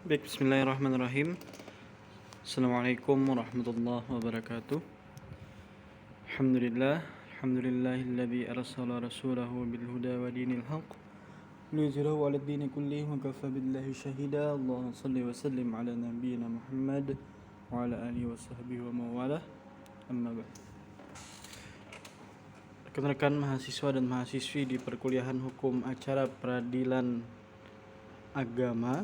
Baik, bismillahirrahmanirrahim. Assalamualaikum warahmatullahi wabarakatuh. Alhamdulillahilladzi arsala rasulahu bil huda wa dinil haqq liyuzhirahu 'alad dini kullih wa kafa billahi shahida. Allahumma shalli wa sallim ala nabiyyina Muhammad wa ala alihi wa sahbihi wa mawalah. Amma ba'd. Rekan-rekan mahasiswa dan mahasiswi di perkuliahan hukum acara peradilan agama,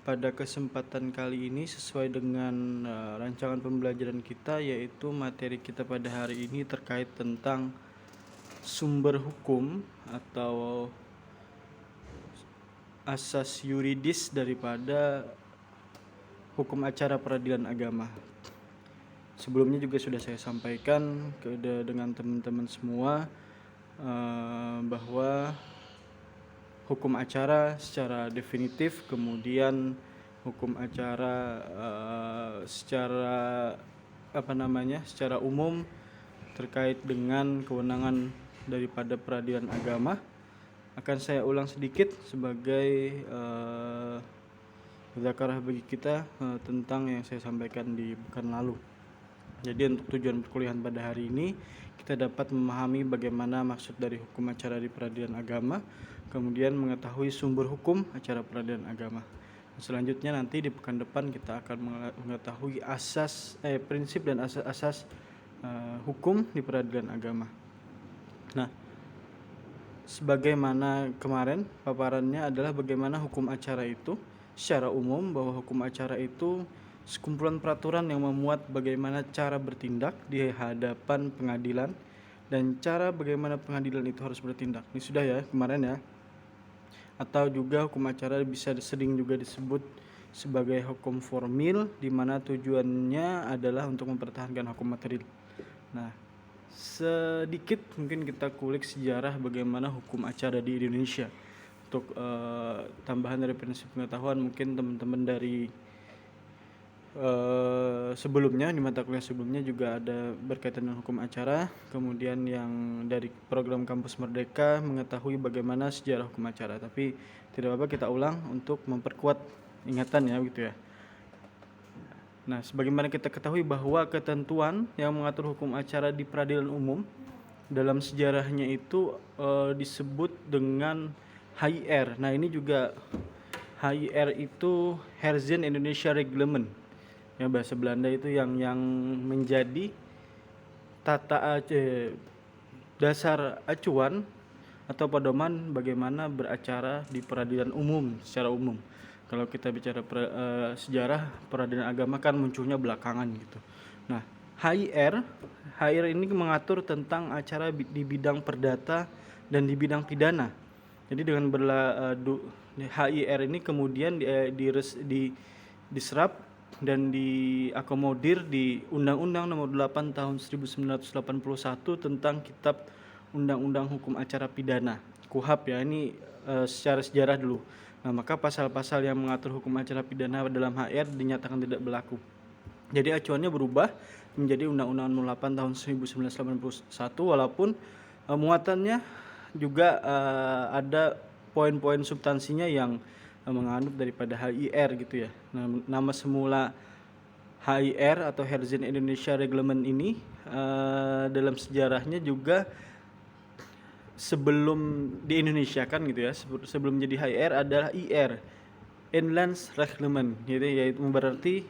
pada kesempatan kali ini sesuai dengan rancangan pembelajaran kita, yaitu materi kita pada hari ini terkait tentang sumber hukum atau asas yuridis daripada hukum acara peradilan agama. Sebelumnya juga sudah saya sampaikan dengan teman-teman semua bahwa hukum acara secara definitif, kemudian hukum acara secara umum terkait dengan kewenangan daripada peradilan agama. Akan saya ulang sedikit sebagai zakarah bagi kita tentang yang saya sampaikan di pekan lalu. Jadi untuk tujuan perkuliahan pada hari ini, kita dapat memahami bagaimana maksud dari hukum acara di peradilan agama, kemudian mengetahui sumber hukum acara peradilan agama. Selanjutnya nanti di pekan depan kita akan mengetahui prinsip dan asas-asas hukum di peradilan agama. Nah, sebagaimana kemarin paparannya adalah bagaimana hukum acara itu secara umum, bahwa hukum acara itu sekumpulan peraturan yang memuat bagaimana cara bertindak di hadapan pengadilan dan cara bagaimana pengadilan itu harus bertindak. Ini sudah ya kemarin ya. Atau juga hukum acara bisa sering juga disebut sebagai hukum formil, di mana tujuannya adalah untuk mempertahankan hukum material. Nah, sedikit mungkin kita kulik sejarah bagaimana hukum acara di Indonesia. Untuk tambahan dari prinsip pengetahuan, mungkin teman-teman dari sebelumnya di mata kuliah sebelumnya juga ada berkaitan dengan hukum acara, kemudian yang dari program Kampus Merdeka mengetahui bagaimana sejarah hukum acara, tapi tidak apa-apa kita ulang untuk memperkuat ingatan ya gitu ya. Nah, sebagaimana kita ketahui bahwa ketentuan yang mengatur hukum acara di peradilan umum dalam sejarahnya itu disebut dengan HIR. Nah, ini juga HIR itu Herzen Indonesia Reglement. Ya, bahasa Belanda itu yang menjadi dasar acuan atau pedoman bagaimana beracara di peradilan umum secara umum. Kalau kita bicara sejarah peradilan agama kan munculnya belakangan gitu. Nah, HIR ini mengatur tentang acara di bidang perdata dan di bidang pidana. Jadi dengan HIR ini kemudian diserap dan diakomodir di Undang-Undang Nomor 8 Tahun 1981 tentang Kitab Undang-Undang Hukum Acara Pidana, KUHP ya. Ini secara sejarah dulu. Nah, maka pasal-pasal yang mengatur hukum acara pidana dalam HR dinyatakan tidak berlaku. Jadi acuannya berubah menjadi Undang-Undang Nomor 8 Tahun 1981, walaupun muatannya juga ada poin-poin substansinya yang menganut daripada HIR gitu ya. Nah, nama semula HIR atau Herzen Indonesia Reglement ini dalam sejarahnya juga sebelum di Indonesia kan gitu ya, sebelum jadi HIR adalah IR, Inland Reglement, gitu, yaitu berarti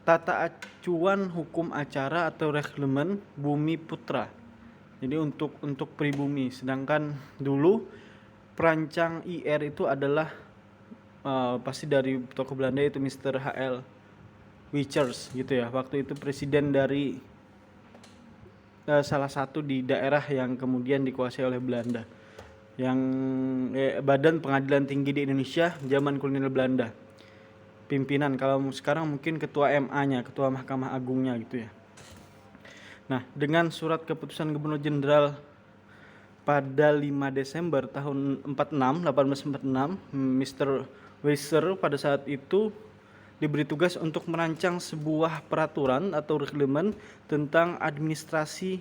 tata acuan hukum acara atau reglemen bumi putra. Jadi untuk pribumi, sedangkan dulu perancang IR itu adalah pasti dari tokoh Belanda, itu Mr. H.L. Wichers gitu ya. Waktu itu presiden dari salah satu di daerah yang kemudian dikuasai oleh Belanda, yang Badan Pengadilan Tinggi di Indonesia zaman kolonial Belanda. Pimpinan, kalau sekarang mungkin ketua MA-nya, ketua Mahkamah Agungnya gitu ya. Nah, dengan surat keputusan Gubernur Jenderal pada 5 Desember tahun 1846, Mr. Weiser pada saat itu diberi tugas untuk merancang sebuah peraturan atau reglemen tentang administrasi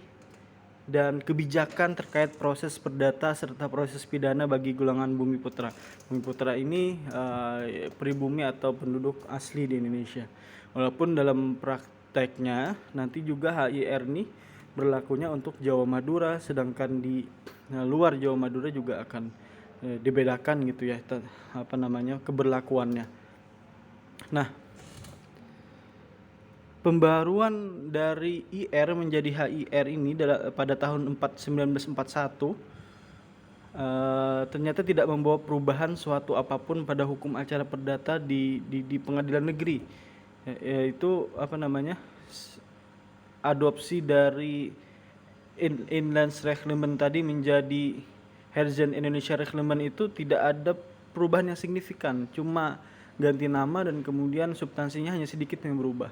dan kebijakan terkait proses perdata serta proses pidana bagi golongan bumi putra. Bumi putra ini pribumi atau penduduk asli di Indonesia. Walaupun dalam prakteknya nanti juga HIR ini berlakunya untuk Jawa Madura, sedangkan di luar Jawa Madura juga akan dibedakan gitu ya keberlakuannya. Nah, pembaruan dari IR menjadi HIR ini pada tahun 1941 ternyata tidak membawa perubahan suatu apapun pada hukum acara perdata di pengadilan negeri, yaitu adopsi dari Inlandsreglement tadi menjadi Herzen Indonesia Reglement itu tidak ada perubahan yang signifikan, cuma ganti nama dan kemudian substansinya hanya sedikit yang berubah.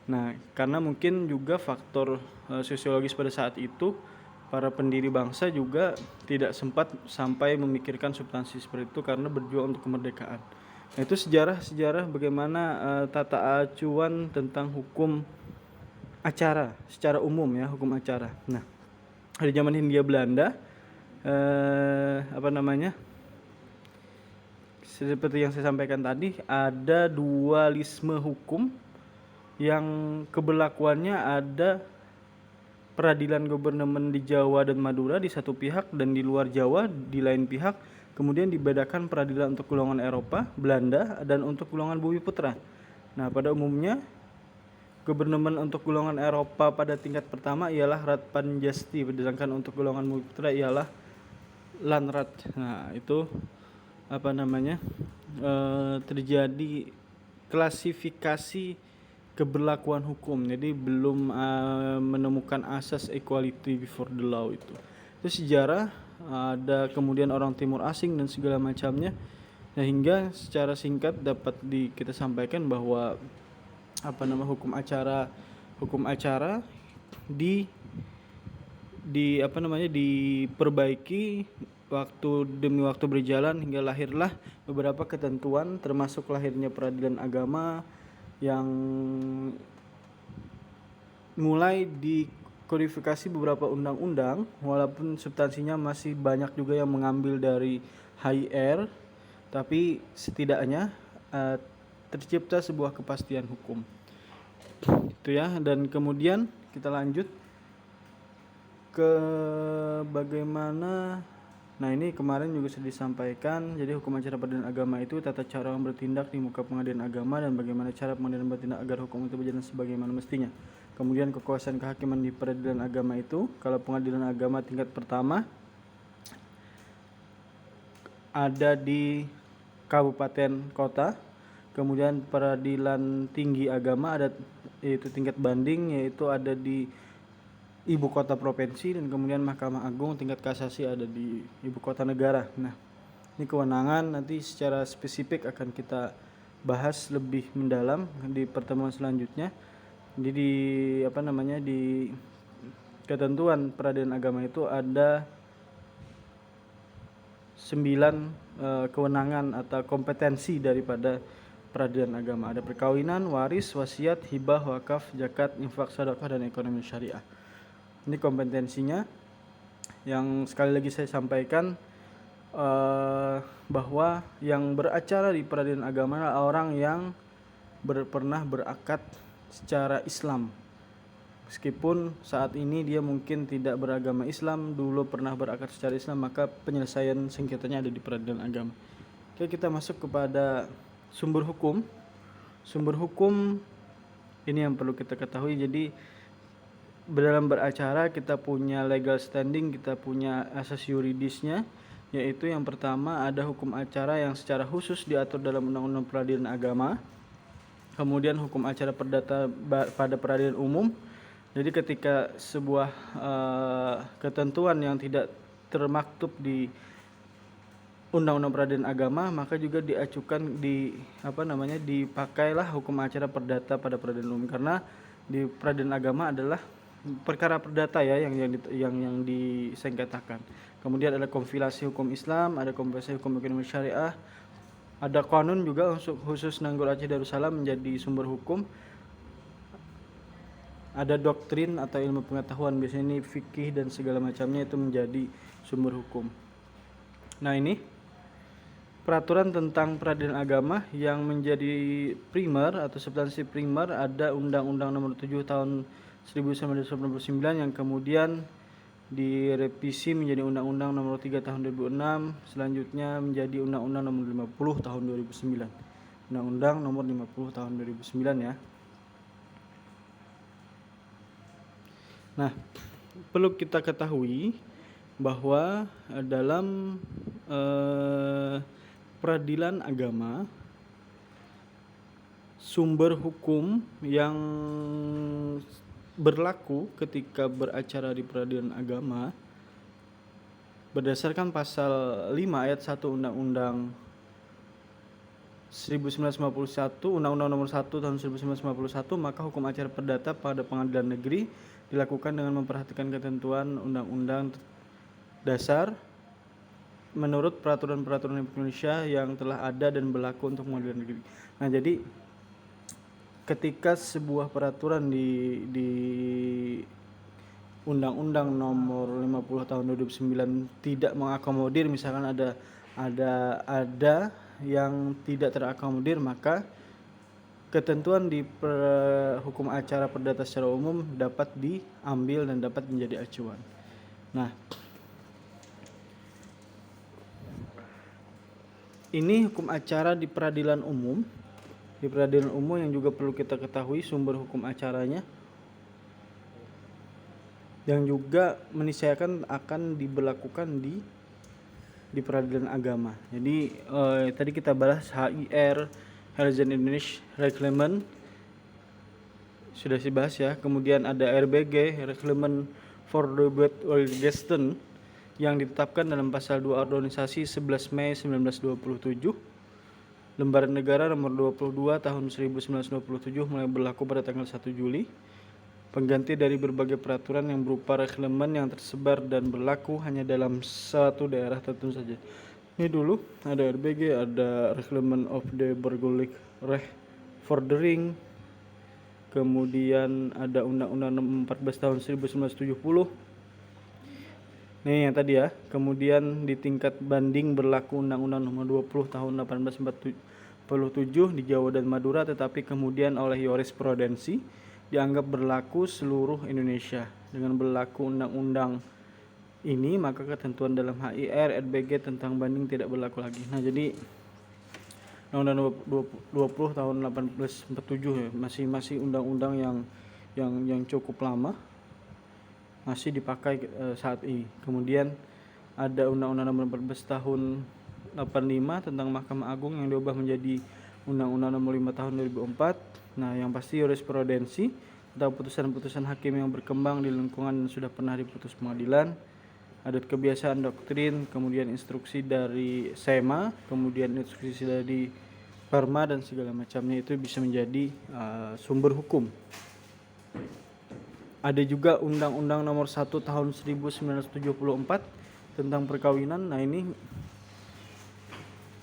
Nah, karena mungkin juga faktor sosiologis pada saat itu, para pendiri bangsa juga tidak sempat sampai memikirkan substansi seperti itu karena berjuang untuk kemerdekaan. Nah, itu sejarah bagaimana tata acuan tentang hukum acara secara umum ya, hukum acara. Nah, di zaman Hindia Belanda seperti yang saya sampaikan tadi, ada dualisme hukum yang keberlakuannya ada peradilan government di Jawa dan Madura di satu pihak dan di luar Jawa di lain pihak, kemudian dibedakan peradilan untuk golongan Eropa, Belanda, dan untuk golongan bumi putra. Nah, pada umumnya government untuk golongan Eropa pada tingkat pertama ialah Raad Panjasti, sedangkan untuk golongan bumi putra ialah Landrat. Nah, itu terjadi klasifikasi keberlakuan hukum, jadi belum menemukan asas equality before the law itu sejarah. Ada kemudian orang timur asing dan segala macamnya. Nah, hingga secara singkat dapat kita sampaikan bahwa hukum acara diperbaiki waktu demi waktu berjalan hingga lahirlah beberapa ketentuan, termasuk lahirnya peradilan agama yang mulai dikodifikasi beberapa undang-undang, walaupun substansinya masih banyak juga yang mengambil dari HIR, tapi setidaknya tercipta sebuah kepastian hukum. Itu ya, dan kemudian kita lanjut ke bagaimana. Nah, ini kemarin juga sudah disampaikan. Jadi hukum acara peradilan agama itu tata cara bertindak di muka pengadilan agama dan bagaimana cara pengadilan bertindak agar hukum itu berjalan sebagaimana mestinya. Kemudian kekuasaan kehakiman di peradilan agama itu, kalau pengadilan agama tingkat pertama ada di kabupaten kota, kemudian peradilan tinggi agama ada yaitu tingkat banding, yaitu ada di ibu kota provinsi, dan kemudian Mahkamah Agung tingkat kasasi ada di ibu kota negara. Nah, ini kewenangan nanti secara spesifik akan kita bahas lebih mendalam di pertemuan selanjutnya. Jadi di ketentuan peradilan agama itu ada 9 kewenangan atau kompetensi daripada peradilan agama. Ada perkawinan, waris, wasiat, hibah, wakaf, zakat, infak, sedekah, dan ekonomi syariah. Ini kompetensinya. Yang sekali lagi saya sampaikan bahwa yang beracara di peradilan agama adalah orang yang pernah berakad secara Islam. Meskipun saat ini dia mungkin tidak beragama Islam, dulu pernah berakad secara Islam, maka penyelesaian sengketanya ada di peradilan agama. Oke, kita masuk kepada sumber hukum. Sumber hukum ini yang perlu kita ketahui. Jadi dalam beracara kita punya legal standing, kita punya asas yuridisnya, yaitu yang pertama ada hukum acara yang secara khusus diatur dalam Undang-Undang Peradilan Agama. Kemudian hukum acara perdata pada peradilan umum. Jadi ketika sebuah ketentuan yang tidak termaktub di Undang-Undang Peradilan Agama, maka juga diajukan dipakailah hukum acara perdata pada peradilan umum, karena di peradilan agama adalah perkara perdata ya yang disengketakan. Kemudian ada konfilasi hukum Islam, ada konfilasi hukum ekonomi syariah, ada kanun juga khusus Nanggul Aceh Darussalam menjadi sumber hukum. ada doktrin atau ilmu pengetahuan, biasanya ini fikih dan segala macamnya itu menjadi sumber hukum. Nah, ini peraturan tentang peradilan agama yang menjadi primer atau substansi primer ada Undang-Undang Nomor 7 Tahun 1999 yang kemudian direvisi menjadi Undang-Undang Nomor 3 Tahun 2006, selanjutnya menjadi Undang-Undang Nomor 50 Tahun 2009. Undang-Undang Nomor 50 Tahun 2009 ya. Nah, perlu kita ketahui bahwa dalam peradilan agama, sumber hukum yang berlaku ketika beracara di peradilan agama berdasarkan pasal 5 ayat 1 Undang-Undang 1951, Undang-Undang Nomor 1 Tahun 1951, maka hukum acara perdata pada pengadilan negeri dilakukan dengan memperhatikan ketentuan Undang-Undang Dasar menurut peraturan-peraturan Indonesia yang telah ada dan berlaku untuk pengadilan negeri. Nah, jadi ketika sebuah peraturan di Undang-Undang Nomor 50 Tahun 2009 tidak mengakomodir, misalkan ada yang tidak terakomodir, maka ketentuan di hukum acara perdata secara umum dapat diambil dan dapat menjadi acuan. Nah, ini hukum acara di peradilan umum. Di peradilan umum yang juga perlu kita ketahui sumber hukum acaranya, yang juga menisyakan akan diberlakukan di peradilan agama. Jadi tadi kita bahas HIR, Health Indonesian Reglement, sudah dibahas ya. Kemudian ada RBG, Reglement for the Geston, yang ditetapkan dalam pasal 2 organisasi 11 Mei 1927. Lembaran Negara nomor 22 tahun 1927 mulai berlaku pada tanggal 1 Juli. Pengganti dari berbagai peraturan yang berupa reglemen yang tersebar dan berlaku hanya dalam satu daerah tertentu saja. Ini dulu ada RBG, ada Reglement of the Burgerlijk Recht Vordering. Kemudian ada Undang-Undang 14 tahun 1970. Nih yang tadi ya. Kemudian di tingkat banding berlaku Undang-Undang Nomor 20 tahun 1847 di Jawa dan Madura, tetapi kemudian oleh jurisprudensi dianggap berlaku seluruh Indonesia. Dengan berlaku undang-undang ini, maka ketentuan dalam HIR, RBG tentang banding tidak berlaku lagi. Nah, jadi Undang-Undang 20 tahun 1847 ya, masih undang-undang yang cukup lama, masih dipakai saat ini. Kemudian ada Undang-Undang Nomor 14 tahun 85 tentang Mahkamah Agung yang diubah menjadi Undang-Undang Nomor 5 tahun 2004. Nah, yang pasti jurisprudensi atau putusan-putusan hakim yang berkembang di lingkungan dan sudah pernah diputus pengadilan, adat kebiasaan doktrin, kemudian instruksi dari SEMA, kemudian instruksi dari Perma dan segala macamnya itu bisa menjadi sumber hukum. Ada juga Undang-Undang Nomor 1 Tahun 1974 tentang perkawinan. Nah, ini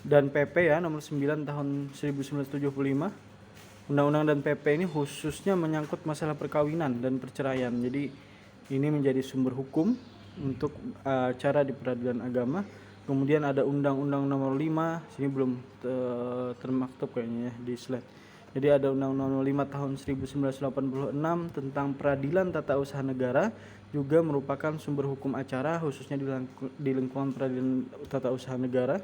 dan PP ya, Nomor 9 Tahun 1975. Undang-undang dan PP ini khususnya menyangkut masalah perkawinan dan perceraian. Jadi ini menjadi sumber hukum untuk acara di peradilan agama. Kemudian ada Undang-Undang Nomor 5, sini belum termaktub kayaknya ya di slide. Jadi ada Undang-Undang Nomor 5 Tahun 1986 tentang peradilan tata usaha negara, juga merupakan sumber hukum acara khususnya di lingkungan peradilan tata usaha negara.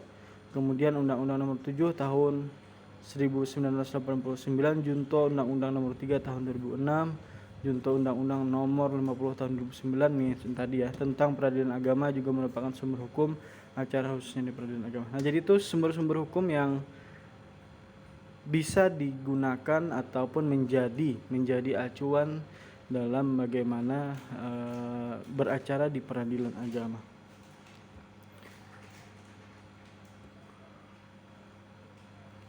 Kemudian Undang-Undang Nomor 7 Tahun 1989, Junto Undang-Undang Nomor 3 Tahun 2006, Junto Undang-Undang Nomor 50 Tahun 2009 nih tadi ya, tentang peradilan agama juga merupakan sumber hukum acara khususnya di peradilan agama. Nah, jadi itu sumber-sumber hukum yang bisa digunakan ataupun menjadi acuan dalam bagaimana beracara di peradilan agama.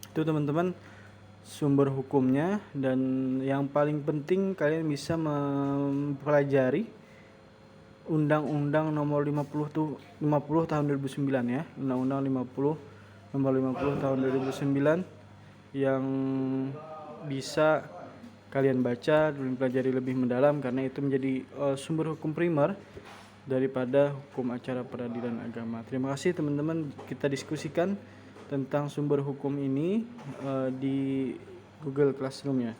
Itu teman-teman sumber hukumnya, dan yang paling penting kalian bisa mempelajari Undang-Undang Nomor 50 Tahun 2009 ya, Undang-Undang Nomor 50 Tahun 2009 yang bisa kalian baca dan pelajari lebih mendalam, karena itu menjadi sumber hukum primer daripada hukum acara peradilan agama. Terima kasih teman-teman, kita diskusikan tentang sumber hukum ini di Google Classroom ya.